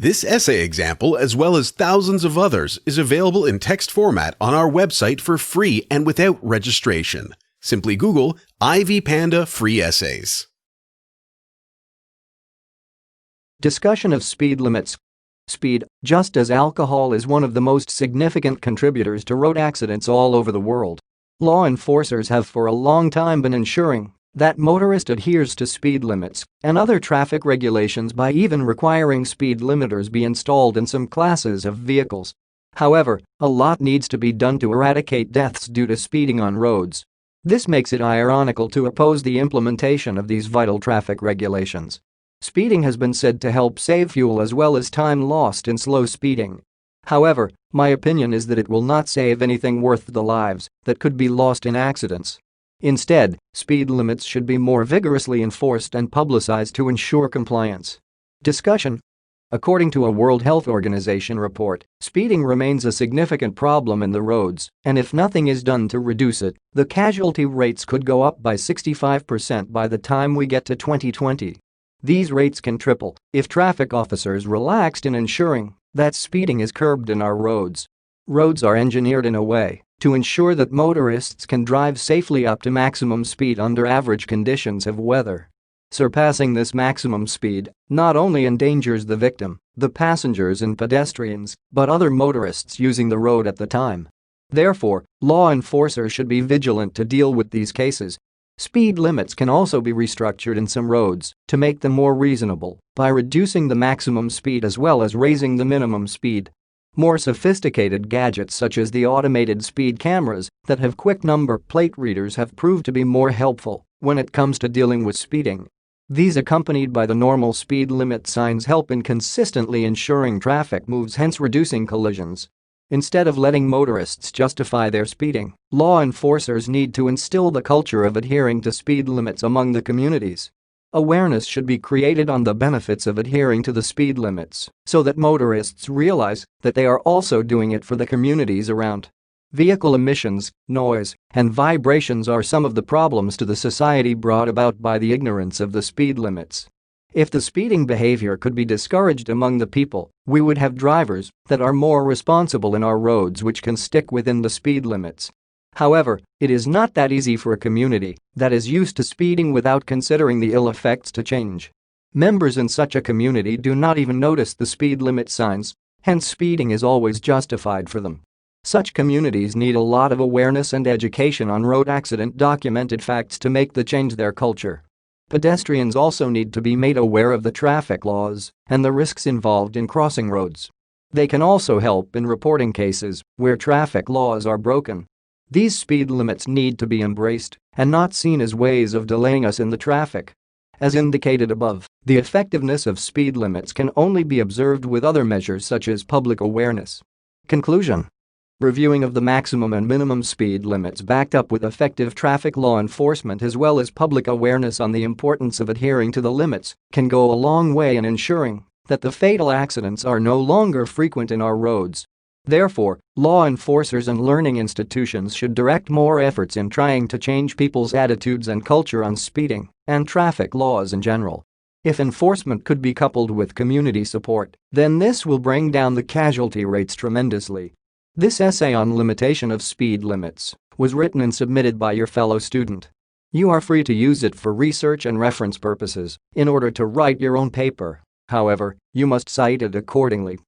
This essay example, as well as thousands of others, is available in text format on our website for free and without registration. Simply Google IvyPanda Free Essays. Discussion of speed limits. Speed, just as alcohol, is one of the most significant contributors to road accidents all over the world. Law enforcers have for a long time been ensuring that motorists adheres to speed limits and other traffic regulations by even requiring speed limiters be installed in some classes of vehicles. However, a lot needs to be done to eradicate deaths due to speeding on roads. This makes it ironical to oppose the implementation of these vital traffic regulations. Speeding has been said to help save fuel as well as time lost in slow speeding. However, my opinion is that it will not save anything worth the lives that could be lost in accidents. Instead, speed limits should be more vigorously enforced and publicized to ensure compliance. Discussion. According to a World Health Organization report, speeding remains a significant problem in the roads, and if nothing is done to reduce it, the casualty rates could go up by 65% by the time we get to 2020. These rates can triple if traffic officers relaxed in ensuring that speeding is curbed in our roads. Roads are engineered in a way to ensure that motorists can drive safely up to maximum speed under average conditions of weather. Surpassing this maximum speed not only endangers the victim, the passengers and pedestrians, but other motorists using the road at the time. Therefore, law enforcers should be vigilant to deal with these cases. Speed limits can also be restructured in some roads to make them more reasonable by reducing the maximum speed as well as raising the minimum speed. More sophisticated gadgets such as the automated speed cameras that have quick number plate readers have proved to be more helpful when it comes to dealing with speeding. These, accompanied by the normal speed limit signs, help in consistently ensuring traffic moves, hence reducing collisions. Instead of letting motorists justify their speeding, law enforcers need to instill the culture of adhering to speed limits among the communities. Awareness should be created on the benefits of adhering to the speed limits so that motorists realize that they are also doing it for the communities around. Vehicle emissions, noise, and vibrations are some of the problems to the society brought about by the ignorance of the speed limits. If the speeding behavior could be discouraged among the people, we would have drivers that are more responsible in our roads which can stick within the speed limits. However, it is not that easy for a community that is used to speeding without considering the ill effects to change. Members in such a community do not even notice the speed limit signs, hence speeding is always justified for them. Such communities need a lot of awareness and education on road accident documented facts to make the change their culture. Pedestrians also need to be made aware of the traffic laws and the risks involved in crossing roads. They can also help in reporting cases where traffic laws are broken. These speed limits need to be embraced and not seen as ways of delaying us in the traffic. As indicated above, the effectiveness of speed limits can only be observed with other measures such as public awareness. Conclusion. Reviewing of the maximum and minimum speed limits backed up with effective traffic law enforcement as well as public awareness on the importance of adhering to the limits can go a long way in ensuring that the fatal accidents are no longer frequent in our roads. Therefore, law enforcers and learning institutions should direct more efforts in trying to change people's attitudes and culture on speeding and traffic laws in general. If enforcement could be coupled with community support, then this will bring down the casualty rates tremendously. This essay on limitation of speed limits was written and submitted by your fellow student. You are free to use it for research and reference purposes in order to write your own paper. However, you must cite it accordingly